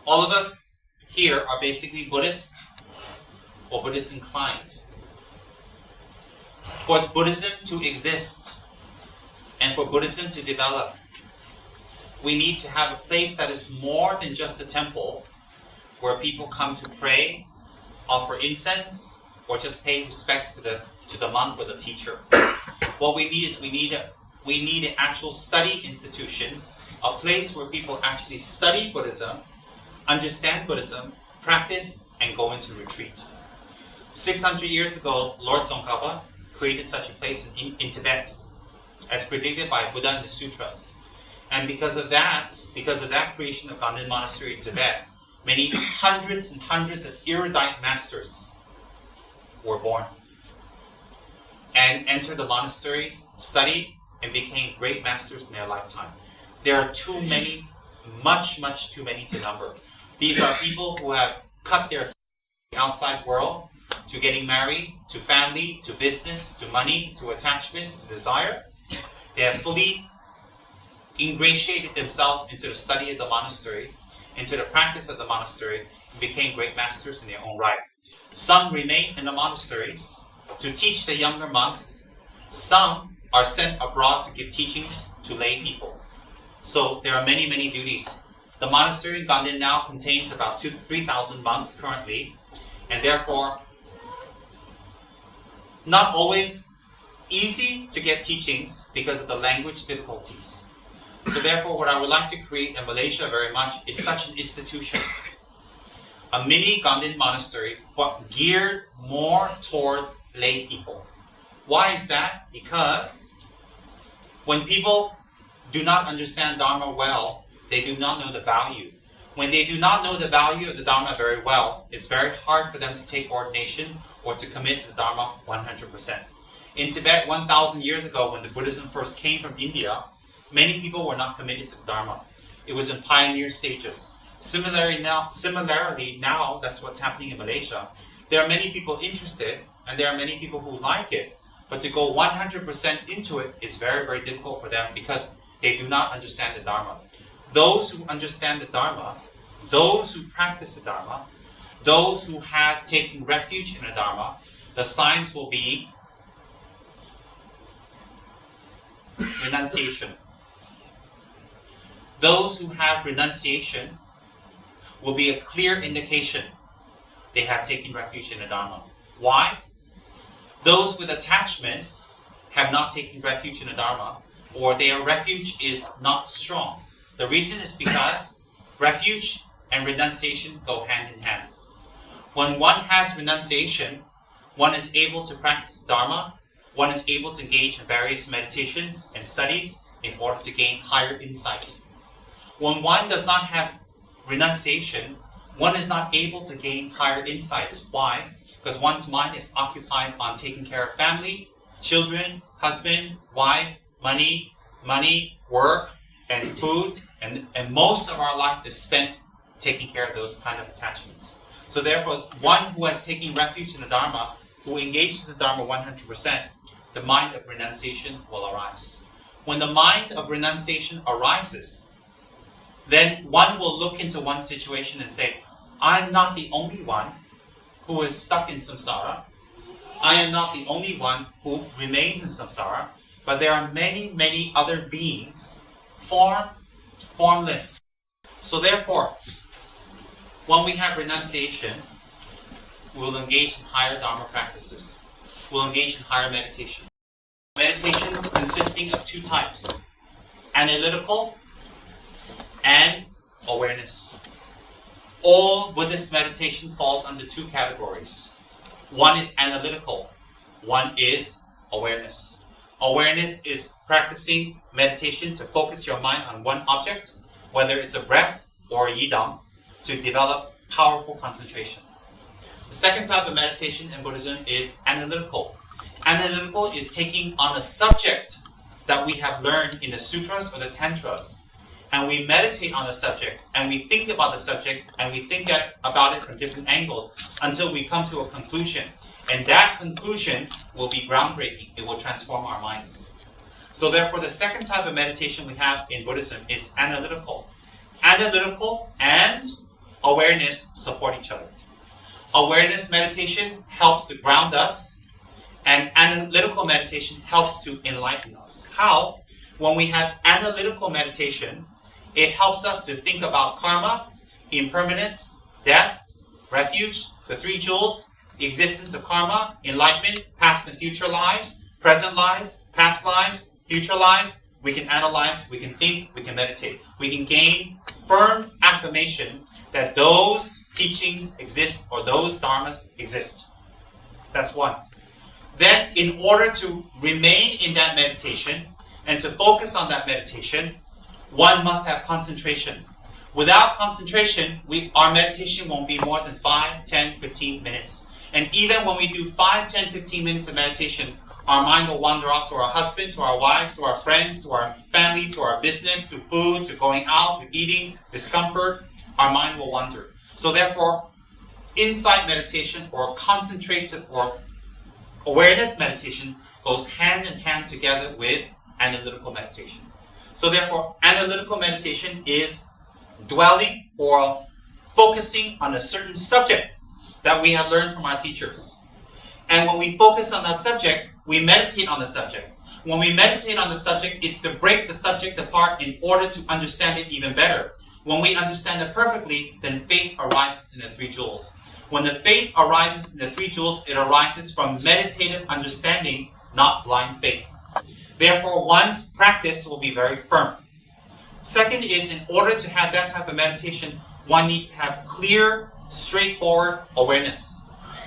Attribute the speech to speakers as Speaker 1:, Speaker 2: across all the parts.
Speaker 1: All of us here are basically Buddhist or Buddhist inclined. For Buddhism to exist and for Buddhism to develop, we need to have a place that is more than just a temple where people come to pray, offer incense, or just pay respects to the monk or the teacher. What we need is we need an actual study institution, a place where people actually study Buddhism, understand Buddhism, practice, and go into retreat. 600 years ago, Lord Tsongkhapa created such a place in Tibet, as predicted by Buddha in the sutras. And because of that creation of Ganden Monastery in Tibet, many hundreds and hundreds of erudite masters were born and entered the monastery, studied, and became great masters in their lifetime. There are too many, much too many to number. These are people who have cut their outside world to getting married, to family, to business, to money, to attachments, to desire. They have fully ingratiated themselves into the study of the monastery, into the practice of the monastery, and became great masters in their own right. Some remain in the monasteries to teach the younger monks. Some are sent abroad to give teachings to lay people. So there are many duties. The monastery in Ganden now contains about 2,000 to 3,000 monks currently, and therefore not always easy to get teachings because of the language difficulties. So therefore, what I would like to create in Malaysia very much is such an institution. A mini Ganden monastery, but geared more towards lay people. Why is that? Because when people do not understand Dharma well, they do not know the value. When they do not know the value of the Dharma very well, it's very hard for them to take ordination or to commit to the Dharma 100%. In Tibet, 1,000 years ago, when the Buddhism first came from India, many people were not committed to the Dharma. It was in pioneer stages. Similarly now, that's what's happening in Malaysia. There are many people interested, and there are many people who like it, but to go 100% into it is very difficult for them because they do not understand the Dharma. Those who understand the Dharma, those who practice the Dharma, those who have taken refuge in the Dharma, the signs will be renunciation. Those who have renunciation will be a clear indication they have taken refuge in the Dharma. Why? Those with attachment have not taken refuge in the Dharma, or their refuge is not strong. The reason is because refuge and renunciation go hand in hand. When one has renunciation, one is able to practice Dharma, one is able to engage in various meditations and studies in order to gain higher insight. When one does not have renunciation, one is not able to gain higher insights. Why? Because one's mind is occupied on taking care of family, children, husband, wife, money, work, and food, and most of our life is spent taking care of those kind of attachments. So therefore, one who has taken refuge in the Dharma, who engages in the Dharma 100%, the mind of renunciation will arise. When the mind of renunciation arises, then one will look into one situation and say, I'm not the only one who is stuck in samsara. I am not the only one who remains in samsara, but there are many other beings, formless. So therefore, when we have renunciation, we will engage in higher Dharma practices. We'll engage in higher meditation. Meditation consisting of two types, analytical and awareness. All Buddhist meditation falls under two categories. One is analytical, one is awareness. Awareness is practicing meditation to focus your mind on one object, whether it's a breath or a yidam, to develop powerful concentration. The second type of meditation in Buddhism is analytical. Analytical is taking on a subject that we have learned in the sutras or the tantras, and we meditate on the subject, and we think about the subject, and we think about it from different angles until we come to a conclusion. And that conclusion will be groundbreaking. It will transform our minds. So therefore, the second type of meditation we have in Buddhism is analytical. Analytical and awareness support each other. Awareness meditation helps to ground us, and analytical meditation helps to enlighten us. How? When we have analytical meditation, it helps us to think about karma, impermanence, death, refuge, the three jewels, the existence of karma, enlightenment, past and future lives, present lives, past lives, future lives. We can analyze, we can think, we can meditate. We can gain firm affirmation that those teachings exist or those dharmas exist. That's one. Then, in order to remain in that meditation and to focus on that meditation, one must have concentration. Without concentration, our meditation won't be more than 5, 10, 15 minutes. And even when we do 5, 10, 15 minutes of meditation, our mind will wander off to our husband, to our wives, to our friends, to our family, to our business, to food, to going out, to eating, discomfort. Our mind will wander. So therefore, insight meditation or concentrated or awareness meditation goes hand in hand together with analytical meditation. So therefore, analytical meditation is dwelling or focusing on a certain subject that we have learned from our teachers. And when we focus on that subject, we meditate on the subject. When we meditate on the subject, it's to break the subject apart in order to understand it even better. When we understand it perfectly, then faith arises in the three jewels. When the faith arises in the three jewels, it arises from meditative understanding, not blind faith. Therefore, one's practice will be very firm. Second is, in order to have that type of meditation, one needs to have clear, straightforward awareness.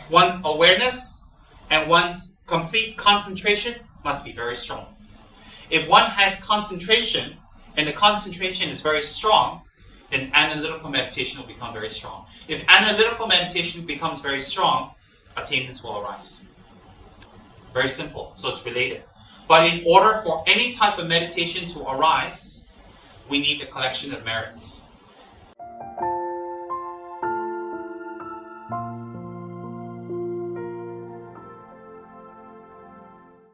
Speaker 1: One's awareness and one's complete concentration must be very strong. If one has concentration, and the concentration is very strong, then analytical meditation will become very strong. If analytical meditation becomes very strong, attainments will arise. Very simple, so it's related. But in order for any type of meditation to arise, we need a collection of merits.